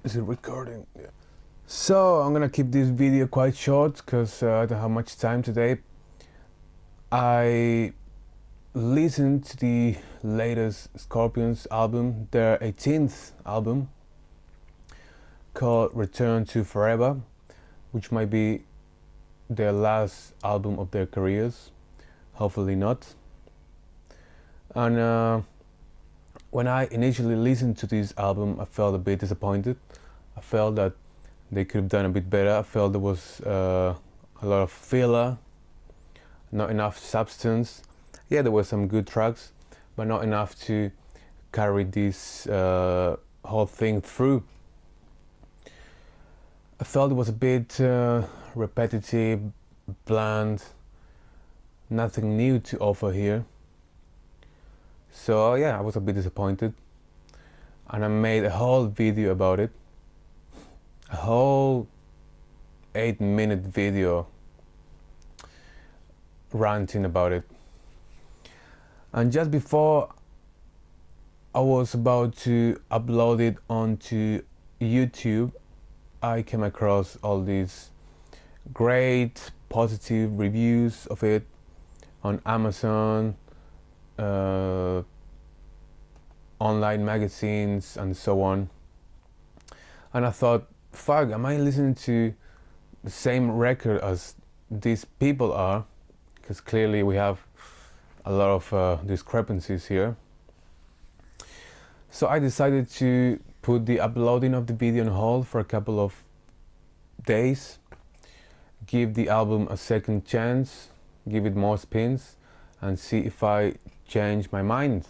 Is it recording? Yeah. So I'm gonna keep this video quite short because I don't have much time today. I listened to the latest Scorpions album, their 18th album, called Return to Forever, which might be their last album of their careers. Hopefully not. And when I initially listened to this album, I felt a bit disappointed. I felt that they could have done a bit better. I felt there was a lot of filler, not enough substance. Yeah, there were some good tracks, but not enough to carry this whole thing through. I felt it was a bit repetitive, bland, nothing new to offer here. So yeah, I was a bit disappointed, and I made a whole video about it. A whole 8-minute video ranting about it. And just before I was about to upload it onto YouTube, I came across all these great positive reviews of it on Amazon, online magazines and so on. And I thought, fuck, am I listening to the same record as these people are? Because clearly we have a lot of discrepancies here. So I decided to put the uploading of the video on hold for a couple of days, give the album a second chance, give it more spins, and see if I change my mind.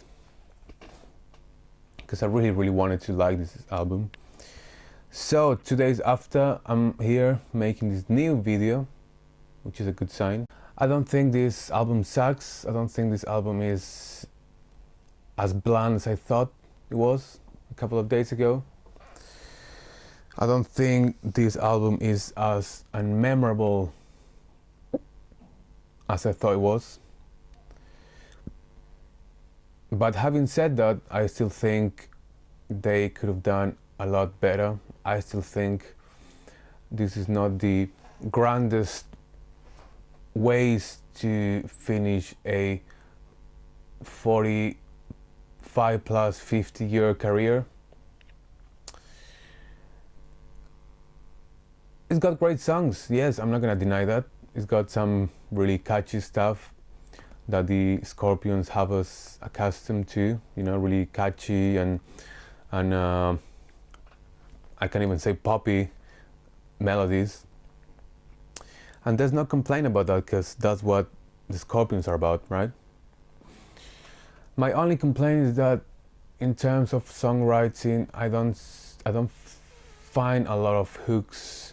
Because I really wanted to like this album. So 2 days after, I'm here making this new video, which is a good sign. I don't think this album sucks. I don't think this album is as bland as I thought it was a couple of days ago. I don't think this album is as unmemorable as I thought it was. But having said that, I still think they could have done a lot better. I still think this is not the grandest ways to finish a 45 plus 50-year career. It's got great songs, yes, I'm not gonna deny that. It's got some really catchy stuff that the Scorpions have us accustomed to, you know, really catchy and I can't even say poppy melodies. And there's no complaint about that, because that's what the Scorpions are about, right? My only complaint is that in terms of songwriting, I don't find a lot of hooks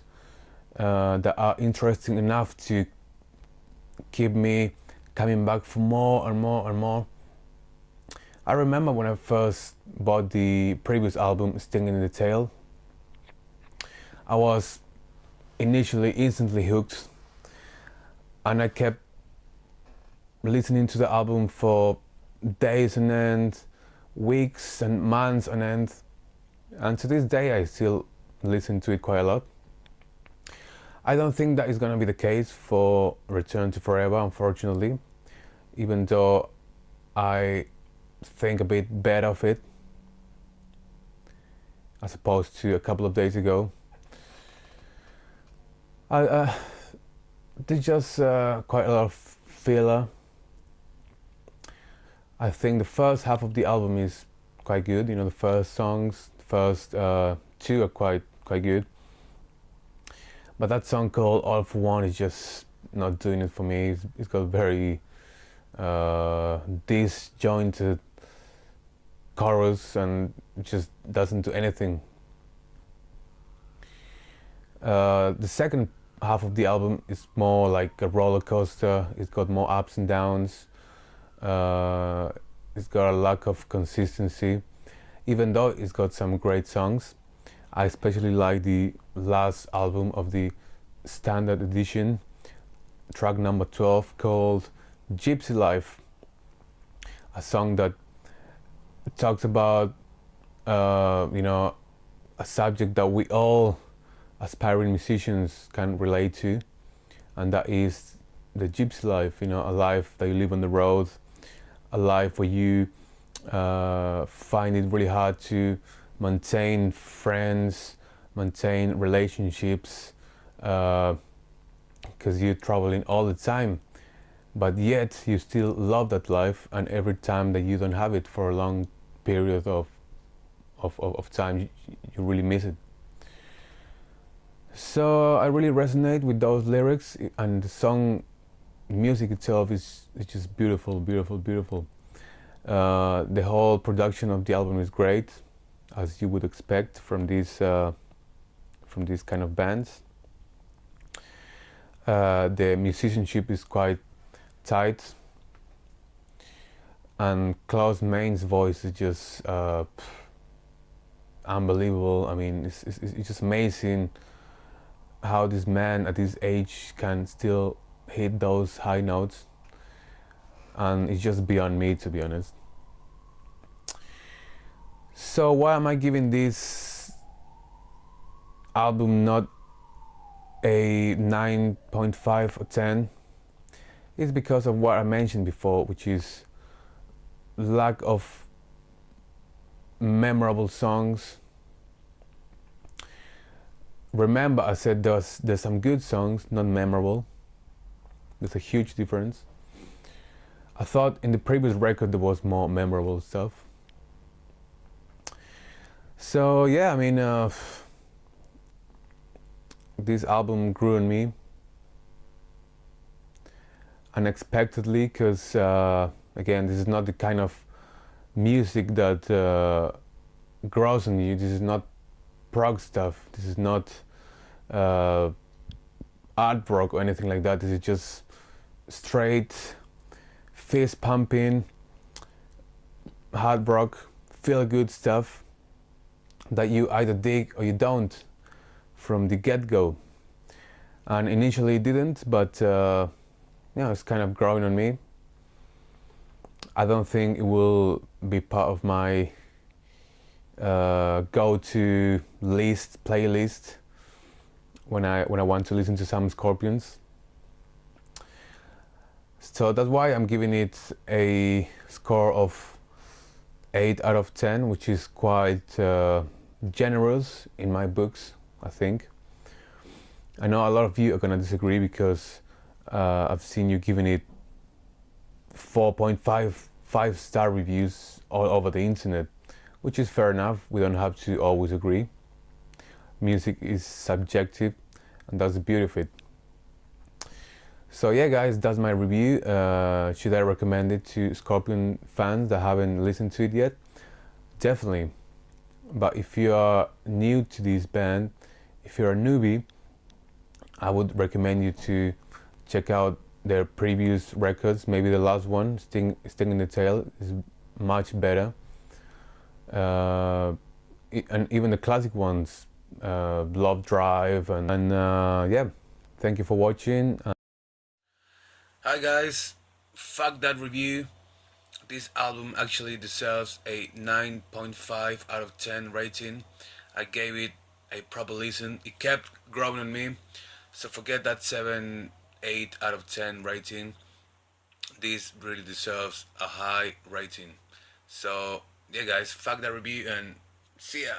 that are interesting enough to keep me coming back for more and more and more. I remember when I first bought the previous album, Stinging in the Tail, I was initially instantly hooked, and I kept listening to the album for days on end, weeks and months on end, and to this day I still listen to it quite a lot. I don't think that is going to be the case for Return to Forever, unfortunately, even though I think a bit better of it as opposed to a couple of days ago. There's just quite a lot of filler. I think the first half of the album is quite good. You know, the first songs, the first two are quite good. But that song called All for One is just not doing it for me. It's got very disjointed chorus and it just doesn't do anything. The second half of the album is more like a roller coaster. It's got more ups and downs. It's got a lack of consistency, even though it's got some great songs. I especially like the last album of the standard edition, track number 12, called Gypsy Life, a song that talks about you know, a subject that we all aspiring musicians can relate to, and that is the gypsy life. You know, a life that you live on the road, a life where you find it really hard to maintain friends, maintain relationships, because you're traveling all the time, but yet you still love that life, and every time that you don't have it for a long period of time, you really miss it. So I really resonate with those lyrics, and the song music itself is just beautiful, beautiful, beautiful. The whole production of the album is great, as you would expect from these kind of bands. The musicianship is quite tight, and Klaus Main's voice is just unbelievable. I mean, it's just amazing how this man at this age can still hit those high notes, and it's just beyond me, to be honest. So why am I giving this album not a 9.5 or 10? It's because of what I mentioned before, which is lack of memorable songs. Remember, I said there's some good songs, not memorable. There's a huge difference. I thought in the previous record there was more memorable stuff. So yeah, I mean, this album grew on me unexpectedly, because again, this is not the kind of music that grows on you. This is not prog stuff. This is not art rock or anything like that. This is just straight fist pumping hard rock, feel good stuff that you either dig or you don't from the get-go. And initially it didn't, but it's kind of growing on me. I don't think it will be part of my go-to playlist when I want to listen to some Scorpions. So that's why I'm giving it a score of 8 out of 10, which is quite generous in my books, I think. I know a lot of you are gonna disagree, because I've seen you giving it 4.5 5-star reviews all over the internet, which is fair enough. We don't have to always agree. Music is subjective, and that's the beauty of it. So yeah, guys, that's my review. Should I recommend it to Scorpion fans that haven't listened to it yet? Definitely. But if you are new to this band, if you're a newbie, I would recommend you to check out their previous records. Maybe the last one, Sting in the Tail, is much better. And even the classic ones, Love Drive, and yeah, thank you for watching. Hi guys, fuck that review. This album actually deserves a 9.5 out of 10 rating. I gave it a proper listen. It kept growing on me. So forget that 7, 8 out of 10 rating. This really deserves a high rating. So yeah guys, fuck that review and see ya.